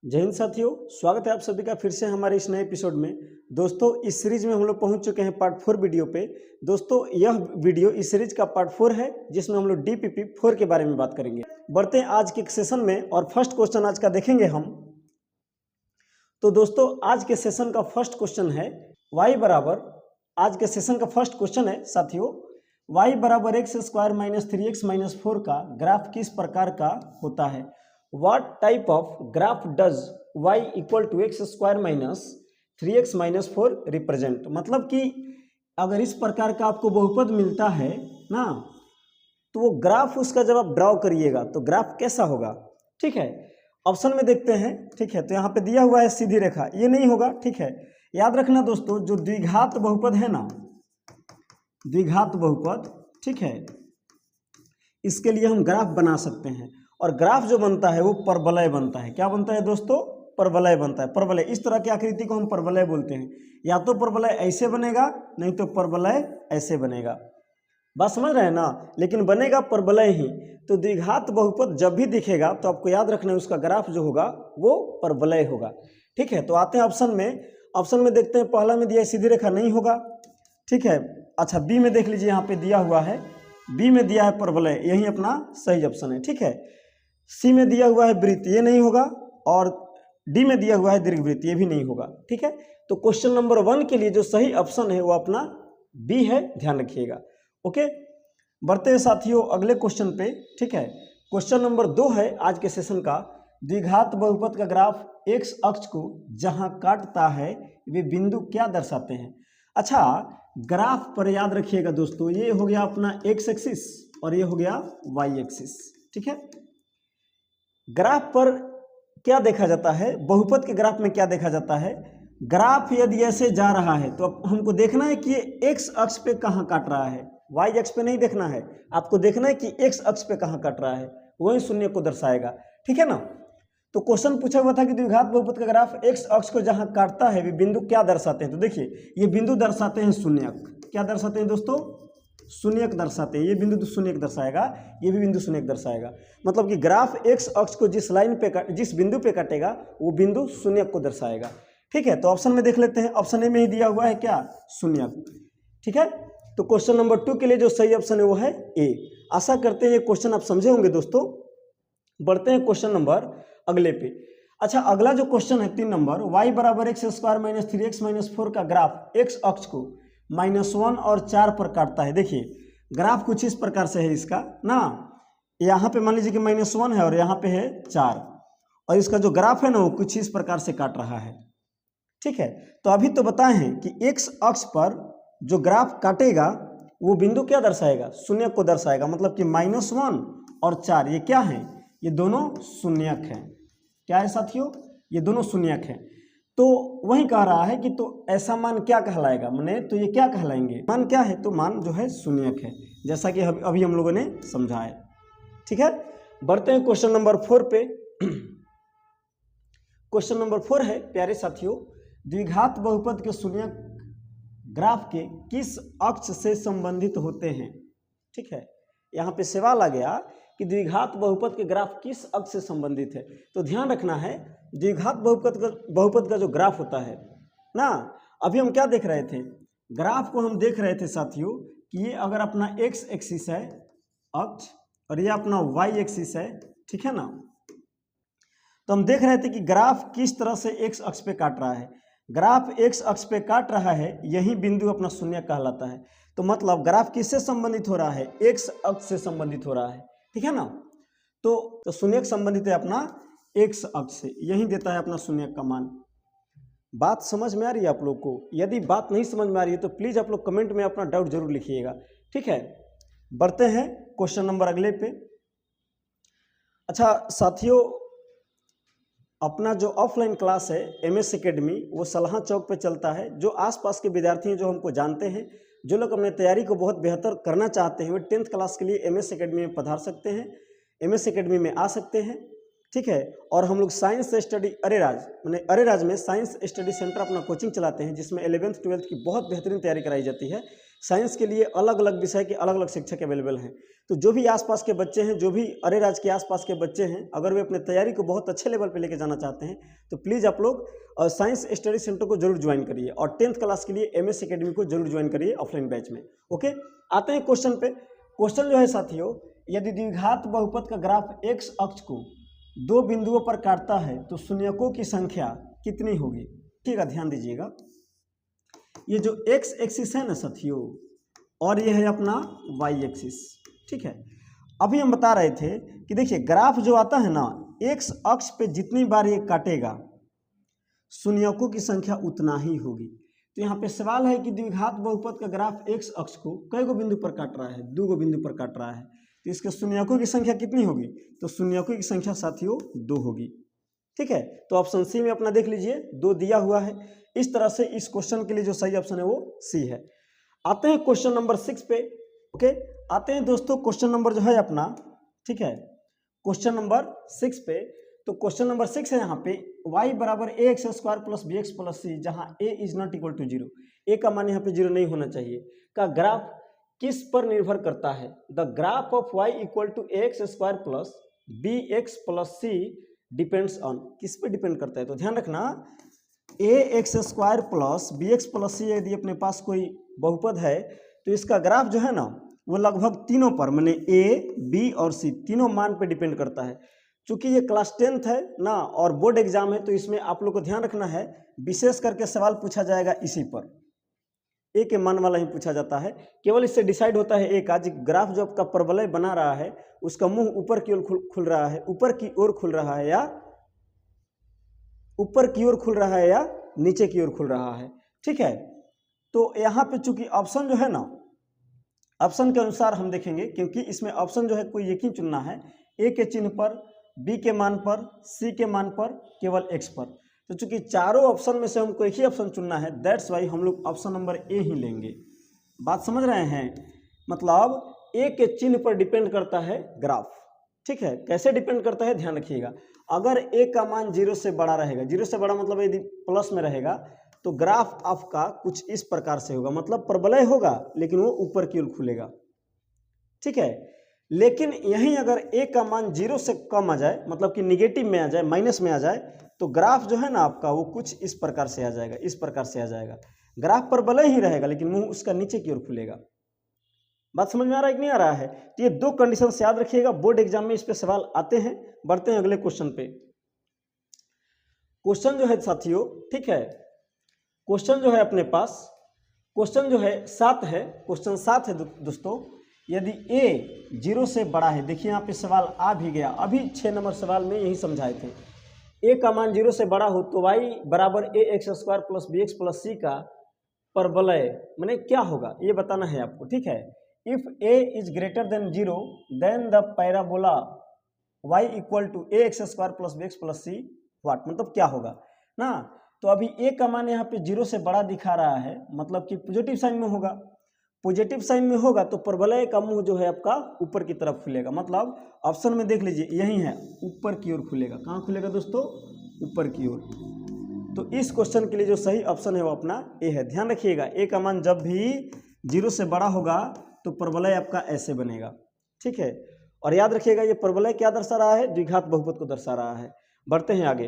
जय हिंद साथियों, स्वागत है आप सभी का फिर से हमारे इस नए एपिसोड में। दोस्तों, इस सीरीज में हम लोग पहुंच चुके हैं पार्ट 4 वीडियो पे। दोस्तों, यह वीडियो इस सीरीज का पार्ट 4 है जिसमें हम लोग DPP 4 के बारे में बात करेंगे। बढ़ते हैं आज के सेशन में और फर्स्ट क्वेश्चन आज का देखेंगे हम। तो दोस्तों, आज के सेशन का फर्स्ट क्वेश्चन है y बराबर, आज के सेशन का फर्स्ट क्वेश्चन है साथियों, y बराबर x square minus 3x minus 4 का ग्राफ किस प्रकार का होता है। What type of graph does y equal to x square minus 3x minus 4 represent। मतलब कि अगर इस प्रकार का आपको बहुपद मिलता है ना, तो वो ग्राफ उसका जब आप ड्रॉ करिएगा तो ग्राफ कैसा होगा। ठीक है, ऑप्शन में देखते हैं। ठीक है, तो यहाँ पे दिया हुआ है सीधी रेखा, ये नहीं होगा। ठीक है, याद रखना दोस्तों, जो द्विघात बहुपद है ना, द्विघात बहुपद, ठीक है, इसके लिए हम ग्राफ बना सकते हैं। और ग्राफ जो बनता है वो परवलय बनता है। क्या बनता है दोस्तों? परवलय बनता है। परवलय, इस तरह की आकृति को हम परवलय बोलते हैं। या तो परवलय ऐसे बनेगा, नहीं तो परवलय ऐसे बनेगा। बात समझ रहे हैं ना, लेकिन बनेगा परवलय ही। तो द्विघात बहुपद जब भी दिखेगा तो आपको याद रखना है उसका ग्राफ जो होगा वो परवलय होगा। ठीक है, तो आते हैं ऑप्शन में। ऑप्शन में देखते हैं, पहला में दिया सीधी रेखा, नहीं होगा। ठीक है, अच्छा बी में देख लीजिए, यहाँ पे दिया हुआ है, बी में दिया है परवलय, यही अपना सही ऑप्शन है। ठीक है, सी में दिया हुआ है वृत्त, ये नहीं होगा। और डी में दिया हुआ है दीर्घवृत्त, ये भी नहीं होगा। ठीक है, तो क्वेश्चन नंबर 1 के लिए जो सही ऑप्शन है वो अपना बी है, ध्यान रखिएगा। ओके, बढ़ते हैं साथियों अगले क्वेश्चन पे। ठीक है, क्वेश्चन नंबर 2 है आज के सेशन का। द्विघात बहुपद का ग्राफ एक्स अक्ष को जहां काटता है वे बिंदु क्या दर्शाते हैं। अच्छा, ग्राफ पर याद रखिएगा दोस्तों, ये हो गया अपना एक्स एक्सिस और ये हो गया वाई एक्सिस। ठीक है, ग्राफ पर क्या देखा जाता है, बहुपद के ग्राफ में क्या देखा जाता है। ग्राफ यदि ऐसे जा रहा है तो हमको देखना है कि ये एक्स अक्ष पे कहाँ काट रहा है, वाई अक्ष पे नहीं देखना है। आपको देखना है कि एक्स अक्ष पे कहाँ काट रहा है, वही शून्य को दर्शाएगा। ठीक है ना, तो क्वेश्चन पूछा हुआ था कि द्विघात बहुपद का ग्राफ एक्स अक्ष को जहाँ काटता है वे बिंदु क्या दर्शाते हैं। तो देखिए, ये बिंदु दर्शाते हैं शून्यक। क्या दर्शाते हैं दोस्तों? शून्यक दर्शाते हैं। ये बिंदु तो शून्यक दर्शाएगा, ये भी बिंदु शून्यक दर्शाएगा। मतलब कि ग्राफ एक्स अक्ष को जिस लाइन पे जिस बिंदु पे काटेगा वो बिंदु शून्यक को दर्शाएगा। ठीक है, तो ऑप्शन में देख लेते हैं। ऑप्शन ए में ही दिया हुआ है क्या, शून्यक। ठीक है, तो क्वेश्चन नंबर 2 के लिए जो सही ऑप्शन है वो है ए। आशा करते हैं ये क्वेश्चन आप समझे होंगे दोस्तों। बढ़ते हैं क्वेश्चन नंबर अगले पे। अच्छा, अगला जो क्वेश्चन है 3 नंबर, y बराबर x square minus 3x minus 4 का ग्राफ एक्स अक्ष को -1 और 4 पर काटता है। देखिए, ग्राफ कुछ इस प्रकार से है इसका ना, यहाँ पे मान लीजिए कि -1 है और यहाँ पे है 4, और इसका जो ग्राफ है ना वो कुछ इस प्रकार से काट रहा है। ठीक है, तो अभी तो बताए हैं कि एक्स अक्ष पर जो ग्राफ काटेगा वो बिंदु क्या दर्शाएगा, शून्य को दर्शाएगा। मतलब कि -1 और 4 ये क्या है, ये दोनों शून्यक हैं। क्या है साथियों, ये दोनों शून्यक हैं। तो वही कह रहा है कि तो ऐसा मान क्या कहलाएगा, माने तो ये क्या कहलाएंगे, मान क्या है, तो मान जो है शून्यक है, जैसा कि अभी हम लोगों ने समझा है। ठीक है, बढ़ते हैं क्वेश्चन नंबर 4 पे। क्वेश्चन नंबर 4 है प्यारे साथियों, द्विघात बहुपद के शून्यक ग्राफ के किस अक्ष से संबंधित होते हैं। ठीक है, यहाँ पे सवाल आ गया कि द्विघात बहुपद के ग्राफ किस अक्ष से संबंधित है। तो ध्यान रखना है, द्विघात बहुपद का जो ग्राफ होता है ना, अभी हम क्या देख रहे थे, ग्राफ को हम देख रहे थे साथियों कि ये अगर अपना एक्स एक्सिस है अक्ष और ये अपना वाई एक्सिस है, ठीक है ना, तो हम देख रहे थे कि ग्राफ किस तरह से एक्स अक्ष पे काट रहा है। ग्राफ एक्स अक्ष पे काट रहा है, यही बिंदु अपना शून्य कहलाता है। तो मतलब ग्राफ किससे संबंधित हो रहा है, एक्स अक्ष से संबंधित हो रहा है। ठीक है ना, तो शून्यक संबंधित है अपना एक्स अक्ष से, यही देता है अपना शून्यक का मान। बात समझ में आ रही है आप लोग को? यदि बात नहीं समझ में आ रही है तो प्लीज आप लोग कमेंट में अपना डाउट जरूर लिखिएगा। ठीक है, बढ़ते हैं क्वेश्चन नंबर अगले पे। अच्छा साथियों, अपना जो ऑफलाइन क्लास है MS एकेडमी, वो सलाहा चौक पे चलता है। जो आसपास के विद्यार्थी हैं, जो हमको जानते हैं, जो लोग अपने तैयारी को बहुत बेहतर करना चाहते हैं, वे 10th क्लास के लिए MS एकेडमी में पधार सकते हैं, MS एकेडमी में आ सकते हैं। ठीक है, और हम लोग साइंस स्टडी अरेराज में साइंस स्टडी सेंटर अपना कोचिंग चलाते हैं, जिसमें 11th 12th की बहुत बेहतरीन तैयारी कराई जाती है। साइंस के लिए अलग अलग विषय के अलग अलग शिक्षक अवेलेबल हैं। तो जो भी आसपास के बच्चे हैं, जो भी अरे राज्य के आसपास के बच्चे हैं, अगर वे अपने तैयारी को बहुत अच्छे लेवल पे लेके जाना चाहते हैं तो प्लीज़ आप लोग साइंस स्टडी सेंटर को जरूर ज्वाइन करिए और 10th क्लास के लिए MS एकेडमी को जरूर ज्वाइन करिए ऑफलाइन बैच में। ओके, आते हैं क्वेश्चन पे। क्वेश्चन जो है साथियों, यदि द्विघात बहुपद का ग्राफ x अक्ष को 2 बिंदुओं पर काटता है तो शून्यकों की संख्या कितनी होगी? ठीक है, ध्यान दीजिएगा। ये जो x एक्सिस है ना साथियों, और ये है अपना y एक्सिस। ठीक है, अभी हम बता रहे थे कि देखिए ग्राफ जो आता है ना, x अक्ष पे जितनी बार ये काटेगा शून्यकों की संख्या उतना ही होगी। तो यहाँ पे सवाल है कि द्विघात बहुपद का ग्राफ x अक्ष को कई गो बिंदु पर काट रहा है? 2 गो बिंदु पर काट रहा है। तो इसके शून्यकों की संख्या कितनी होगी? तो शून्यकों की संख्या साथियों 2 होगी। ठीक है, तो ऑप्शन सी में अपना देख लीजिए 2 दिया हुआ है। इस तरह से इस क्वेश्चन के लिए जो सही ऑप्शन है वो सी है। आते हैं क्वेश्चन नंबर 6 पे। ओके, आते हैं दोस्तों क्वेश्चन नंबर जो है अपना, ठीक है, क्वेश्चन नंबर 6 पे। तो क्वेश्चन नंबर 6 है यहाँ पे y बराबर ax² plus bx plus c, जहाँ a is not equal to 0, a का मान यहाँ पे 0 नहीं होना चाहिए, का ग्राफ किस पर निर्भर करता है? The graph of y equal to ax² plus bx plus c depends on, किस पे डिपेंड करता है? तो ध्यान रखना, ax² plus bx plus c यदि अपने पास कोई बहुपद है तो इसका ग्राफ जो है ना वो लगभग तीनों पर, माने a, b और c तीनों मान पे डिपेंड करता है। चूंकि ये क्लास 10th है ना और बोर्ड एग्जाम है, तो इसमें आप लोग को ध्यान रखना है, विशेष करके सवाल पूछा जाएगा इसी पर, ए के मान वाला ही पूछा जाता है। केवल इससे डिसाइड होता है एक आज ग्राफ जो आपका परवलय बना रहा है उसका मुंह ऊपर की ओर खुल रहा है, ऊपर की ओर खुल रहा है, या ऊपर की ओर खुल रहा है या नीचे की ओर खुल रहा है। ठीक है, तो यहाँ पे चूंकि ऑप्शन जो है ना, ऑप्शन के अनुसार हम देखेंगे, क्योंकि इसमें ऑप्शन जो है कोई एक ही चुनना है, ए के चिन्ह पर, बी के मान पर, सी के मान पर, केवल एक्स पर। तो चूंकि चारों ऑप्शन में से हमको एक ही ऑप्शन चुनना है, दैट्स वाई हम लोग ऑप्शन नंबर ए ही लेंगे। बात समझ रहे हैं? मतलब ए के चिन्ह पर डिपेंड करता है ग्राफ। ठीक है, कैसे डिपेंड करता है ध्यान रखिएगा। अगर ए का मान 0 से बड़ा रहेगा, 0 से बड़ा मतलब यदि प्लस में रहेगा तो ग्राफ आपका कुछ इस प्रकार से होगा, मतलब परवलय होगा लेकिन वो ऊपर की ओर खुलेगा। ठीक है, लेकिन यहीं अगर ए का मान 0 से कम आ जाए, मतलब कि निगेटिव में आ जाए, माइनस में आ जाए, तो ग्राफ जो है ना आपका वो कुछ इस प्रकार से आ जाएगा, इस प्रकार से आ जाएगा। ग्राफ परवलय ही रहेगा लेकिन मुंह उसका नीचे की ओर खुलेगा। बात समझ में आ रहा है कि नहीं आ रहा है? तो ये 2 कंडीशन याद रखिएगा, बोर्ड एग्जाम में इस पे सवाल आते हैं। बढ़ते हैं अगले क्वेश्चन पे। क्वेश्चन जो है साथियों, ठीक है, क्वेश्चन जो है अपने पास, क्वेश्चन जो है 7 है, क्वेश्चन 7 है दोस्तों। यदि a 0 से बड़ा है, देखिए यहाँ पे सवाल आ भी गया, अभी 6 नंबर सवाल में यही समझाए थे। a का मान 0 से बड़ा हो तो y बराबर ax² plus bx plus c का परवलय माने क्या होगा ये बताना है आपको। ठीक है, if a is greater than 0 then the parabola y equal to ax² plus bx plus c what, मतलब क्या होगा ना। तो अभी a का मान यहाँ पे 0 से बड़ा दिखा रहा है, मतलब कि पॉजिटिव साइन में होगा। पॉजिटिव साइन में होगा तो परवलय का मुंह जो है आपका ऊपर की तरफ खुलेगा, मतलब ऑप्शन में देख लीजिए यही है, ऊपर की ओर खुलेगा। कहाँ खुलेगा दोस्तों? ऊपर की ओर। तो इस क्वेश्चन के लिए जो सही ऑप्शन है वो अपना ए है। ध्यान रखिएगा, ए का मान जब भी 0 से बड़ा होगा तो परवलय आपका ऐसे बनेगा। ठीक है, और याद रखिएगा ये परवलय क्या दर्शा रहा है? द्विघात बहुपद को दर्शा रहा है। बढ़ते हैं आगे।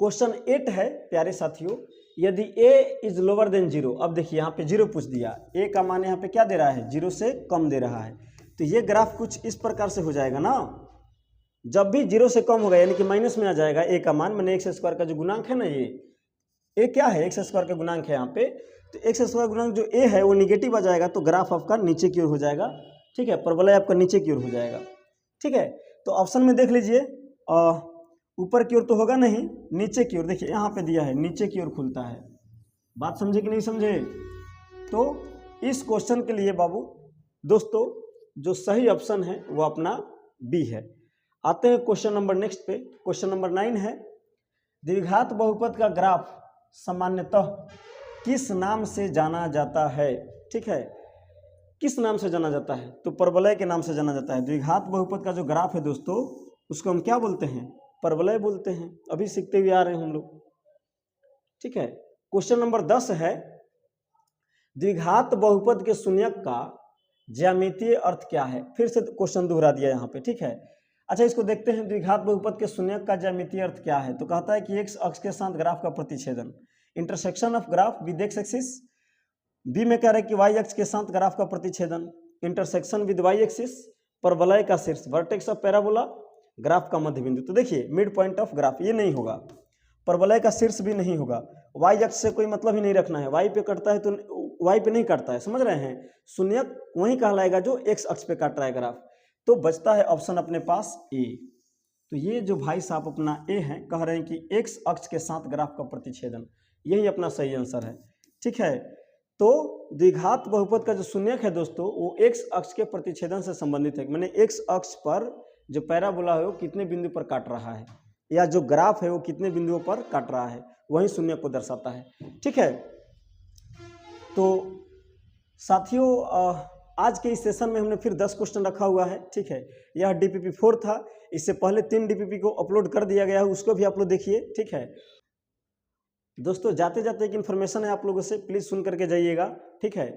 क्वेश्चन 8 है प्यारे साथियों, यदि a इज लोअर देन 0, अब देखिए यहाँ पे 0 पूछ दिया, a का मान यहाँ पे क्या दे रहा है? 0 से कम दे रहा है। तो ये ग्राफ कुछ इस प्रकार से हो जाएगा ना, जब भी 0 से कम होगा यानी कि माइनस में आ जाएगा a का मान, मैंने x² का जो गुणांक है ना, ये a क्या है? x² का गुणांक है यहाँ पे। तो x² गुणांक जो a है वो निगेटिव आ जाएगा तो ग्राफ आपका नीचे की ओर हो जाएगा। ठीक है, परवलय आपका नीचे की ओर हो जाएगा। ठीक है, तो ऑप्शन में देख लीजिए, ऊपर की ओर तो होगा नहीं, नीचे की ओर। देखिए यहाँ पे दिया है नीचे की ओर खुलता है। बात समझे कि नहीं समझे? तो इस क्वेश्चन के लिए बाबू दोस्तों जो सही ऑप्शन है वो अपना बी है। आते हैं क्वेश्चन नंबर नेक्स्ट पे। क्वेश्चन नंबर 9 है, द्विघात बहुपद का ग्राफ सामान्यतः किस नाम से जाना जाता है? ठीक है, किस नाम से जाना जाता है? तो परवलय के नाम से जाना जाता है। द्विघात बहुपद का जो ग्राफ है दोस्तों उसको हम क्या बोलते हैं? परवलय बोलते हैं। अभी सीखते हुए आ रहे हैं हम लोग। ठीक है, क्वेश्चन नंबर 10 है, द्विघात बहुपद के शून्यक का ज्यामितीय अर्थ क्या है? फिर से क्वेश्चन दोहरा दिया यहाँ पे, ठीक है। अच्छा, इसको देखते हैं, द्विघात बहुपद के शून्यक का ज्यामितीय अर्थ क्या है? तो कहता है कि एक्स अक्ष के साथ ग्राफ का प्रतिच्छेदन, intersection of graph with x axis. बी में कह रहा है कि वाई अक्ष के साथ ग्राफ का प्रतिच्छेदन, इंटरसेक्शन विद वाई एक्सिस, परवलय का शीर्ष, वर्टेक्स ऑफ पैराबोला, ग्राफ का मध्य बिंदु। तो देखिए मिड पॉइंट ऑफ ग्राफ ये नहीं होगा, परवलय का शीर्ष भी नहीं होगा, वाई अक्ष से कोई मतलब ही नहीं रखना है, वाई पे कटता है तो वाई पे नहीं काटता है, समझ रहे हैं। शून्यक वही कहलाएगा जो एक्स अक्ष पे काट रहा है ग्राफ। तो बचता है ऑप्शन अपने पास ए। तो ये जो भाई साहब अपना ए है, कह रहे हैं कि एक्स अक्ष के साथ ग्राफ का प्रतिच्छेदन, यही अपना सही आंसर है, ठीक है। तो द्विघात बहुपद का जो शून्यक है दोस्तों, वो एक्स अक्ष के प्रतिच्छेदन से संबंधित है। मैंने एक्स अक्ष पर जो पैराबोला है वो कितने बिंदु पर काट रहा है, या जो ग्राफ है वो कितने बिंदुओं पर काट रहा है, वही शून्यक को दर्शाता है, ठीक है। तो साथियों, आज के इस सेशन में हमने फिर 10 क्वेश्चन रखा हुआ है, ठीक है। यह DPP 4 था, इससे पहले 3 DPP को अपलोड कर दिया गया है, उसको भी आप लोग देखिए, ठीक है। दोस्तों जाते जाते एक इन्फॉर्मेशन है आप लोगों से, प्लीज़ सुन करके जाइएगा, ठीक है।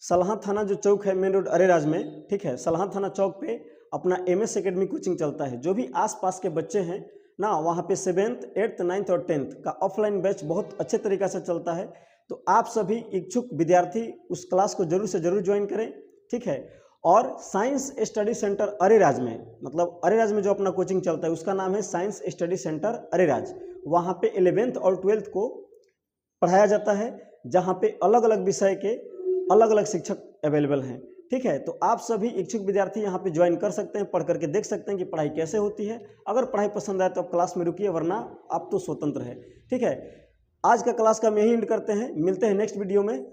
सलहा थाना जो चौक है मेन रोड अरेराज में, ठीक है, सलहा थाना चौक पे अपना MS एकेडमी कोचिंग चलता है। जो भी आसपास के बच्चे हैं ना, वहाँ पे 7th, 8th, 9th और 10th का ऑफलाइन बैच बहुत अच्छे तरीक़े से चलता है। तो आप सभी इच्छुक विद्यार्थी उस क्लास को जरूर से जरूर ज्वाइन करें, ठीक है। और साइंस स्टडी सेंटर अरेराज में, मतलब अरेराज में जो अपना कोचिंग चलता है उसका नाम है साइंस स्टडी सेंटर अरेराज। वहाँ पे 11th और 12th को पढ़ाया जाता है, जहाँ पे अलग अलग विषय के अलग अलग शिक्षक अवेलेबल हैं, ठीक है। तो आप सभी इच्छुक विद्यार्थी यहाँ पे ज्वाइन कर सकते हैं, पढ़ करके देख सकते हैं कि पढ़ाई कैसे होती है। अगर पढ़ाई पसंद आए तो आप क्लास में रुकिए, वरना आप तो स्वतंत्र है, ठीक है। आज का क्लास का हम यही एंड करते हैं, मिलते हैं नेक्स्ट वीडियो में।